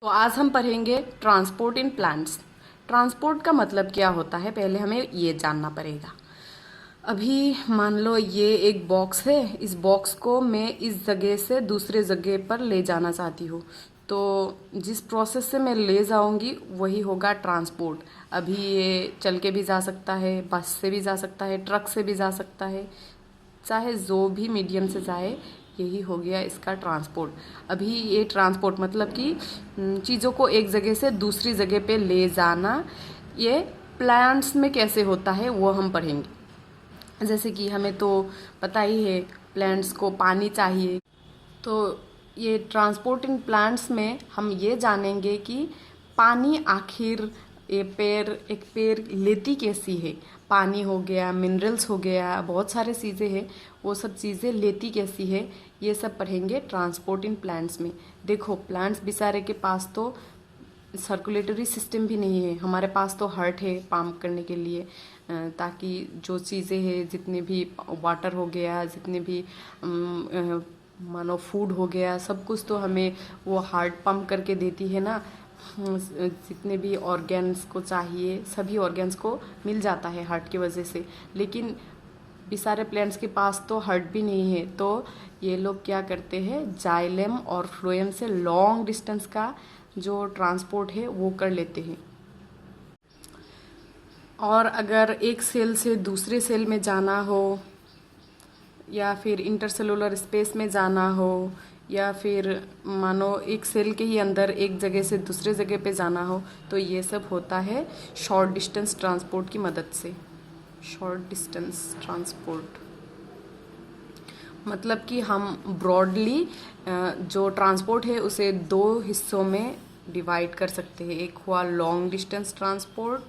तो आज हम पढ़ेंगे ट्रांसपोर्ट इन प्लांट्स। ट्रांसपोर्ट का मतलब क्या होता है, पहले हमें ये जानना पड़ेगा। अभी मान लो ये एक बॉक्स है, इस बॉक्स को मैं इस जगह से दूसरे जगह पर ले जाना चाहती हूँ। तो जिस प्रोसेस से मैं ले जाऊंगी वही होगा ट्रांसपोर्ट। अभी ये चल के भी जा सकता है, बस से भी जा सकता है, ट्रक से भी जा सकता है, चाहे जो भी मीडियम से जाए, यही हो गया इसका ट्रांसपोर्ट। अभी ये ट्रांसपोर्ट मतलब कि चीज़ों को एक जगह से दूसरी जगह पे ले जाना, ये प्लांट्स में कैसे होता है वो हम पढ़ेंगे। जैसे कि हमें तो पता ही है प्लांट्स को पानी चाहिए, तो ये ट्रांसपोर्ट इन प्लांट्स में हम ये जानेंगे कि पानी आखिर एक पेड़ लेती कैसी है। पानी हो गया, मिनरल्स हो गया, बहुत सारे चीज़ें हैं, वो सब चीज़ें लेती कैसी है, ये सब पढ़ेंगे ट्रांसपोर्ट इन प्लांट्स में। देखो प्लांट्स बेचारे के पास तो सर्कुलेटरी सिस्टम भी नहीं है, हमारे पास तो हार्ट है पंप करने के लिए, ताकि जो चीज़ें हैं, जितने भी वाटर हो गया, जितने भी मानो फूड हो गया, सब कुछ तो हमें वो हार्ट पंप करके देती है ना। जितने भी ऑर्गेन्स को चाहिए सभी ऑर्गेन्स को मिल जाता है हार्ट की वजह से। लेकिन बेचारे प्लांट्स के पास तो हार्ट भी नहीं है, तो ये लोग क्या करते हैं, जाइलम और फ्लोएम से लॉन्ग डिस्टेंस का जो ट्रांसपोर्ट है वो कर लेते हैं। और अगर एक सेल से दूसरे सेल में जाना हो, या फिर इंटरसेलुलर स्पेस में जाना हो, या फिर मानो एक सेल के ही अंदर एक जगह से दूसरे जगह पे जाना हो, तो ये सब होता है शॉर्ट डिस्टेंस ट्रांसपोर्ट की मदद से। शॉर्ट डिस्टेंस ट्रांसपोर्ट मतलब कि हम ब्रॉडली जो ट्रांसपोर्ट है उसे दो हिस्सों में डिवाइड कर सकते हैं। एक हुआ लॉन्ग डिस्टेंस ट्रांसपोर्ट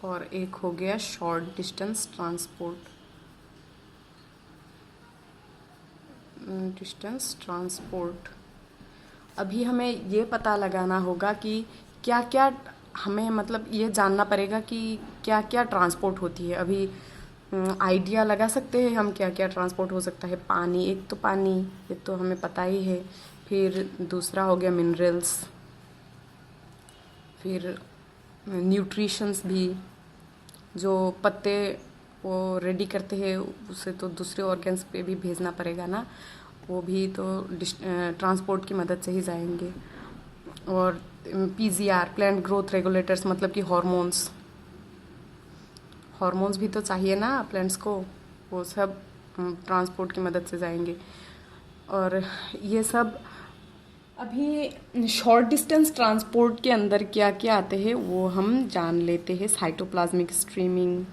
और एक हो गया शॉर्ट डिस्टेंस ट्रांसपोर्ट। अभी हमें ये पता लगाना होगा कि क्या क्या, हमें मतलब ये जानना पड़ेगा कि क्या क्या ट्रांसपोर्ट होती है। अभी आइडिया लगा सकते हैं हम क्या क्या ट्रांसपोर्ट हो सकता है। पानी, एक तो पानी, ये तो हमें पता ही है। फिर दूसरा हो गया मिनरल्स, फिर न्यूट्रिशंस भी, जो पत्ते वो रेडी करते हैं उसे तो दूसरे ऑर्गन्स पे भी भेजना पड़ेगा ना, वो भी तो ट्रांसपोर्ट की मदद से ही जाएंगे। और पीजीआर, प्लांट ग्रोथ रेगुलेटर्स, मतलब कि हॉर्मोन्स भी तो चाहिए ना प्लांट्स को, वो सब ट्रांसपोर्ट की मदद से जाएंगे। और ये सब अभी शॉर्ट डिस्टेंस ट्रांसपोर्ट के अंदर क्या क्या आते हैं वो हम जान लेते हैं। साइटोप्लाज्मिक स्ट्रीमिंग,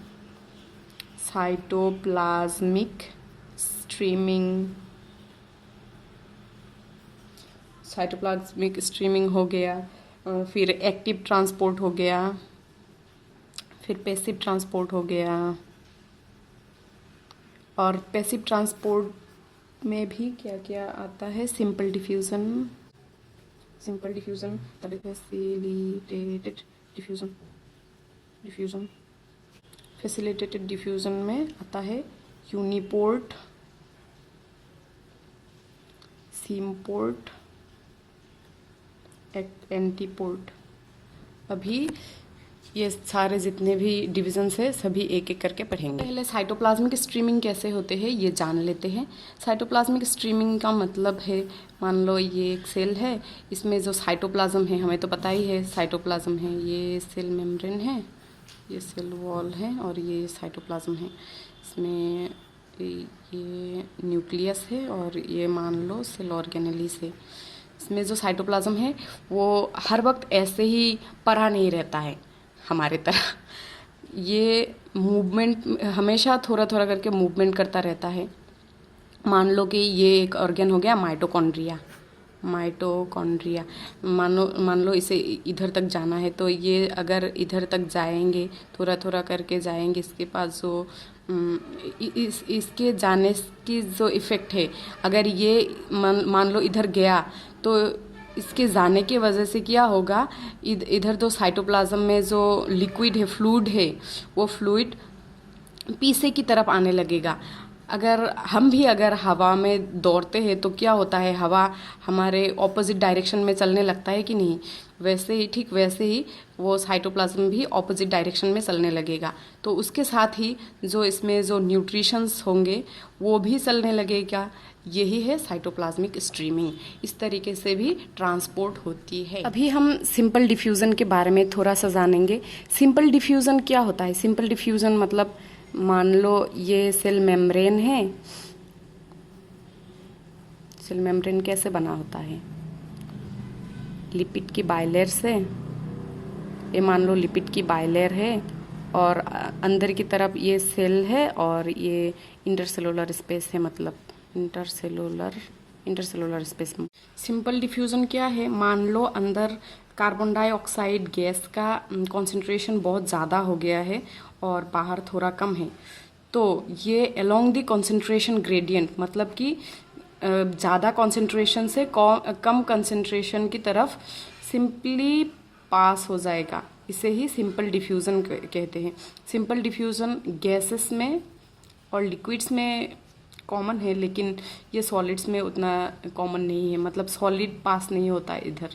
साइटोप्लाज्मिक स्ट्रीमिंग हो गया, फिर एक्टिव ट्रांसपोर्ट हो गया, फिर पैसिव ट्रांसपोर्ट हो गया। और पैसिव ट्रांसपोर्ट में भी क्या क्या आता है, सिंपल डिफ्यूज़न, फैसिलिटेटेड डिफ्यूज़न में आता है यूनिपोर्ट, सीमपोर्ट, एंटीपोर्ट। अभी ये सारे जितने भी डिविजन्स है सभी एक एक करके पढ़ेंगे। पहले साइटोप्लाज्मिक स्ट्रीमिंग कैसे होते हैं ये जान लेते हैं। साइटोप्लाज्मिक स्ट्रीमिंग का मतलब है, मान लो ये एक सेल है, इसमें जो साइटोप्लाज्म है, हमें तो पता ही है साइटोप्लाज्म है, ये सेल मेम्ब्रेन है, ये सेल वॉल है, और ये साइटोप्लाज्म है। इसमें ये न्यूक्लियस है और ये मान लो सेल ऑर्गेनेलिस है। इसमें जो साइटोप्लाज्म है वो हर वक्त ऐसे ही पड़ा नहीं रहता है हमारे तरह, ये मूवमेंट हमेशा थोड़ा थोड़ा करके मूवमेंट करता रहता है। मान लो कि ये एक ऑर्गन हो गया माइटोकॉन्ड्रिया, मान लो इसे इधर तक जाना है, तो ये अगर इधर तक जाएंगे, थोड़ा थोड़ा करके जाएंगे, इसके पास जो इसके जाने की जो इफ़ेक्ट है, अगर ये मान लो इधर गया, तो इसके जाने की वजह से क्या होगा, इधर तो साइटोप्लाज्म में जो लिक्विड है, फ्लूइड है, वो फ्लूइड पीछे की तरफ आने लगेगा। अगर हवा में दौड़ते हैं तो क्या होता है, हवा हमारे ऑपोजिट डायरेक्शन में चलने लगता है कि नहीं। ठीक वैसे ही वो साइटोप्लाज्म भी ऑपोजिट डायरेक्शन में चलने लगेगा। तो उसके साथ ही जो इसमें जो न्यूट्रिशंस होंगे वो भी चलने लगेगा। यही है साइटोप्लाज्मिक स्ट्रीमिंग। इस तरीके से भी ट्रांसपोर्ट होती है। अभी हम सिंपल डिफ्यूज़न के बारे में थोड़ा सा जानेंगे। सिंपल डिफ्यूज़न क्या होता है? सिंपल डिफ्यूज़न मतलब मान लो ये सेल मेम्ब्रेन है। सेल मेम्ब्रेन कैसे बना होता है? लिपिड की बाइलेयर से। ये मान लो लिपिड की बाइलेयर है और अंदर की तरफ ये सेल है और ये इंटरसेलुलर स्पेस है, मतलब इंटरसेलुलर स्पेस में। सिंपल डिफ्यूज़न क्या है? मान लो अंदर कार्बन डाइऑक्साइड गैस का कॉन्सेंट्रेशन बहुत ज़्यादा हो गया है और बाहर थोड़ा कम है। तो ये अलोंग द कॉन्सेंट्रेशन ग्रेडियंट, मतलब कि ज़्यादा कॉन्सेंट्रेशन से कम कॉन्सेंट्रेशन की तरफ सिंपली पास हो जाएगा। इसे ही सिंपल डिफ्यूज़न कहते हैं। सिंपल डिफ्यूज़न गैसेस में और लिक्विड्स में कॉमन है, लेकिन ये सॉलिड्स में उतना कॉमन नहीं है। मतलब सॉलिड पास नहीं होता इधर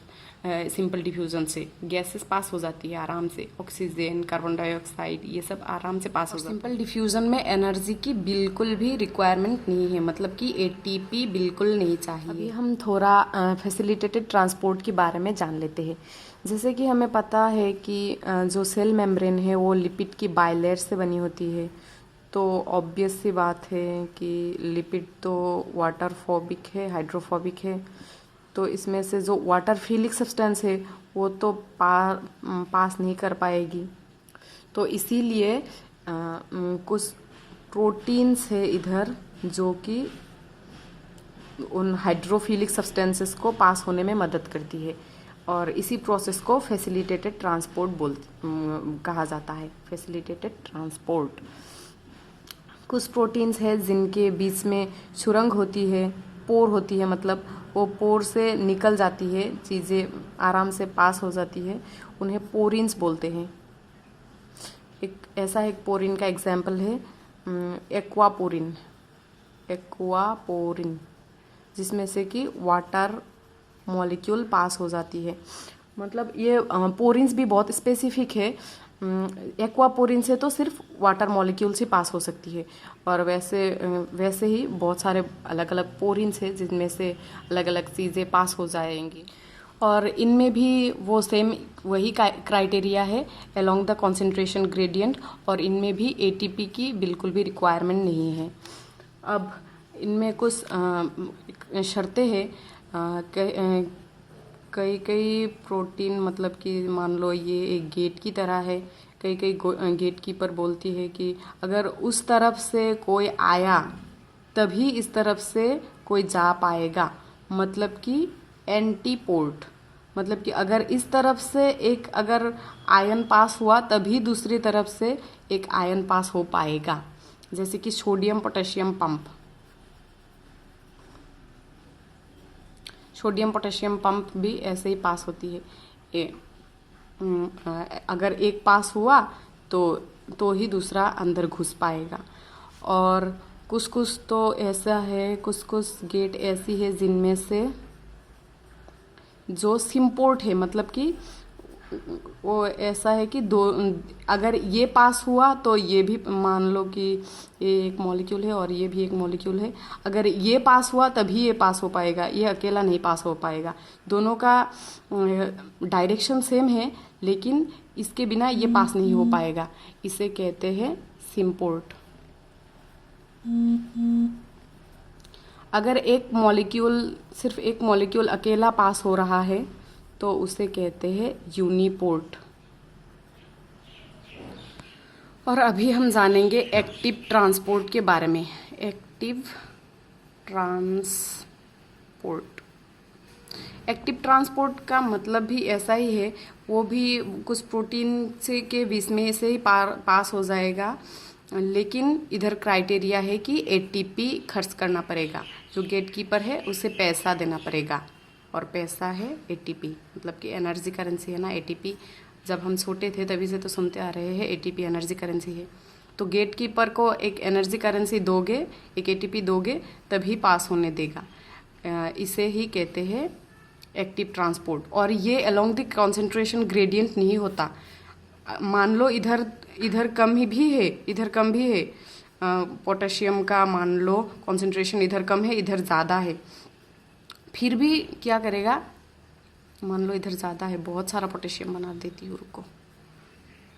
सिंपल डिफ्यूज़न से। गैसेस पास हो जाती है आराम से, ऑक्सीजन, कार्बन डाइऑक्साइड, ये सब आराम से पास हो जाता है। सिंपल डिफ्यूज़न में एनर्जी की बिल्कुल भी रिक्वायरमेंट नहीं है, मतलब कि एटीपी बिल्कुल नहीं चाहिए। अभी हम थोड़ा फैसिलिटेटेड ट्रांसपोर्ट के बारे में जान लेते हैं। जैसे कि हमें पता है कि जो सेल मेम्ब्रेन है वो लिपिड की बाइलेयर से बनी होती है। तो ऑब्वियस सी बात है कि लिपिड तो वाटर फोबिक है, हाइड्रोफोबिक है। तो इसमें से जो वाटर फिलिक सब्सटेंस है वो तो पास नहीं कर पाएगी। तो इसीलिए कुछ प्रोटीन्स है इधर जो कि उन हाइड्रोफिलिक सब्सटेंसेस को पास होने में मदद करती है और इसी प्रोसेस को फैसिलिटेटेड ट्रांसपोर्ट कहा जाता है। Facilitated transport. कुछ प्रोटीन्स है जिनके बीच में सुरंग होती है, पोर होती है, मतलब वो पोर से निकल जाती है, चीज़ें आराम से पास हो जाती है, उन्हें पोरिन्स बोलते हैं। एक पोरिन का एग्जाम्पल है एक्वापोरिन, जिसमें से कि वाटर मॉलिक्यूल पास हो जाती है। मतलब ये पोरिन्स भी बहुत स्पेसिफिक है। एक्वापोरिन से तो सिर्फ वाटर मॉलिक्यूल से पास हो सकती है और वैसे ही बहुत सारे अलग अलग पोरिन्स है जिनमें से अलग अलग चीज़ें पास हो जाएंगी और इनमें भी वो सेम वही क्राइटेरिया है अलोंग द कंसंट्रेशन ग्रेडियंट और इनमें भी एटीपी की बिल्कुल भी रिक्वायरमेंट नहीं है। अब इनमें कुछ शर्तें हैं। कई प्रोटीन, मतलब कि मान लो ये एक गेट की तरह है। कई गेट कीपर बोलती है कि अगर उस तरफ से कोई आया तभी इस तरफ से कोई जा पाएगा, मतलब कि एंटीपोर्ट। मतलब कि अगर इस तरफ से अगर आयन पास हुआ तभी दूसरी तरफ से एक आयन पास हो पाएगा। जैसे कि सोडियम पोटेशियम पंप भी ऐसे ही पास होती है। अगर एक पास हुआ तो ही दूसरा अंदर घुस पाएगा। और कुछ तो ऐसा है, कुछ गेट ऐसी है जिनमें से जो सिम्पोर्ट है, मतलब कि वो ऐसा है कि अगर ये पास हुआ तो ये भी, मान लो कि ये एक मॉलिक्यूल है और ये भी एक मॉलिक्यूल है, अगर ये पास हुआ तभी ये पास हो पाएगा, ये अकेला नहीं पास हो पाएगा। दोनों का डायरेक्शन सेम है लेकिन इसके बिना ये पास नहीं हो पाएगा। इसे कहते हैं सिम्पोर्ट। अगर सिर्फ एक मॉलिक्यूल अकेला पास हो रहा है तो उसे कहते हैं यूनिपोर्ट। और अभी हम जानेंगे एक्टिव ट्रांसपोर्ट के बारे में। एक्टिव ट्रांसपोर्ट का मतलब भी ऐसा ही है, वो भी कुछ प्रोटीन के बीच में से ही पास हो जाएगा, लेकिन इधर क्राइटेरिया है कि एटीपी खर्च करना पड़ेगा। जो गेट कीपर है उसे पैसा देना पड़ेगा और पैसा है एटीपी, मतलब कि एनर्जी करेंसी है ना एटीपी। जब हम छोटे थे तभी से तो सुनते आ रहे हैं एटीपी एनर्जी करेंसी है। तो गेट कीपर को एक एनर्जी करेंसी दोगे, एक एटीपी दोगे, तभी पास होने देगा। इसे ही कहते हैं एक्टिव ट्रांसपोर्ट। और ये अलोंग द कॉन्सेंट्रेशन ग्रेडियंट नहीं होता। मान लो इधर कम ही भी है, इधर कम भी है, पोटेशियम का मान लो कॉन्सेंट्रेशन इधर कम है, इधर ज़्यादा है, फिर भी क्या करेगा, मान लो इधर ज़्यादा है, बहुत सारा पोटेशियम बना देती हूँ, रुको,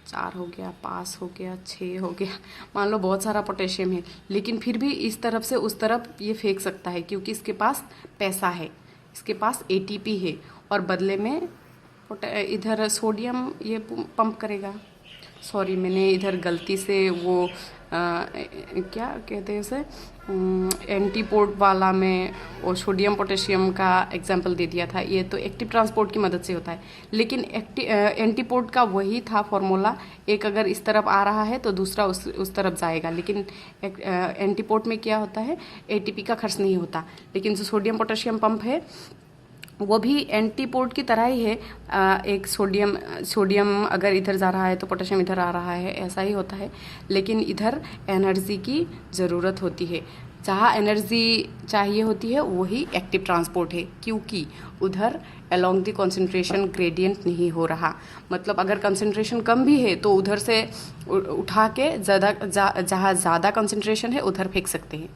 4 हो गया, 5 हो गया, 6 हो गया, मान लो बहुत सारा पोटेशियम है, लेकिन फिर भी इस तरफ से उस तरफ ये फेंक सकता है, क्योंकि इसके पास पैसा है, इसके पास एटीपी है, और बदले में इधर सोडियम ये पंप करेगा। सॉरी, मैंने इधर गलती से वो क्या कहते हैं उसे, एंटीपोर्ट वाला में वो सोडियम पोटेशियम का एग्जाम्पल दे दिया था। ये तो एक्टिव ट्रांसपोर्ट की मदद से होता है, लेकिन एंटीपोर्ट का वही था फॉर्मूला, एक अगर इस तरफ आ रहा है तो दूसरा उस तरफ जाएगा, लेकिन एंटीपोर्ट में क्या होता है, एटीपी का खर्च नहीं होता। लेकिन जो सोडियम पोटेशियम पंप है वो भी एंटीपोर्ट की तरह ही है। एक सोडियम अगर इधर जा रहा है तो पोटेशियम इधर आ रहा है, ऐसा ही होता है, लेकिन इधर एनर्जी की ज़रूरत होती है। जहाँ एनर्जी चाहिए होती है वही एक्टिव ट्रांसपोर्ट है, क्योंकि उधर अलोंग द कंसंट्रेशन ग्रेडियंट नहीं हो रहा। मतलब अगर कंसंट्रेशन कम भी है तो उधर से उठा के जहाँ ज़्यादा कंसंट्रेशन है उधर फेंक सकते हैं।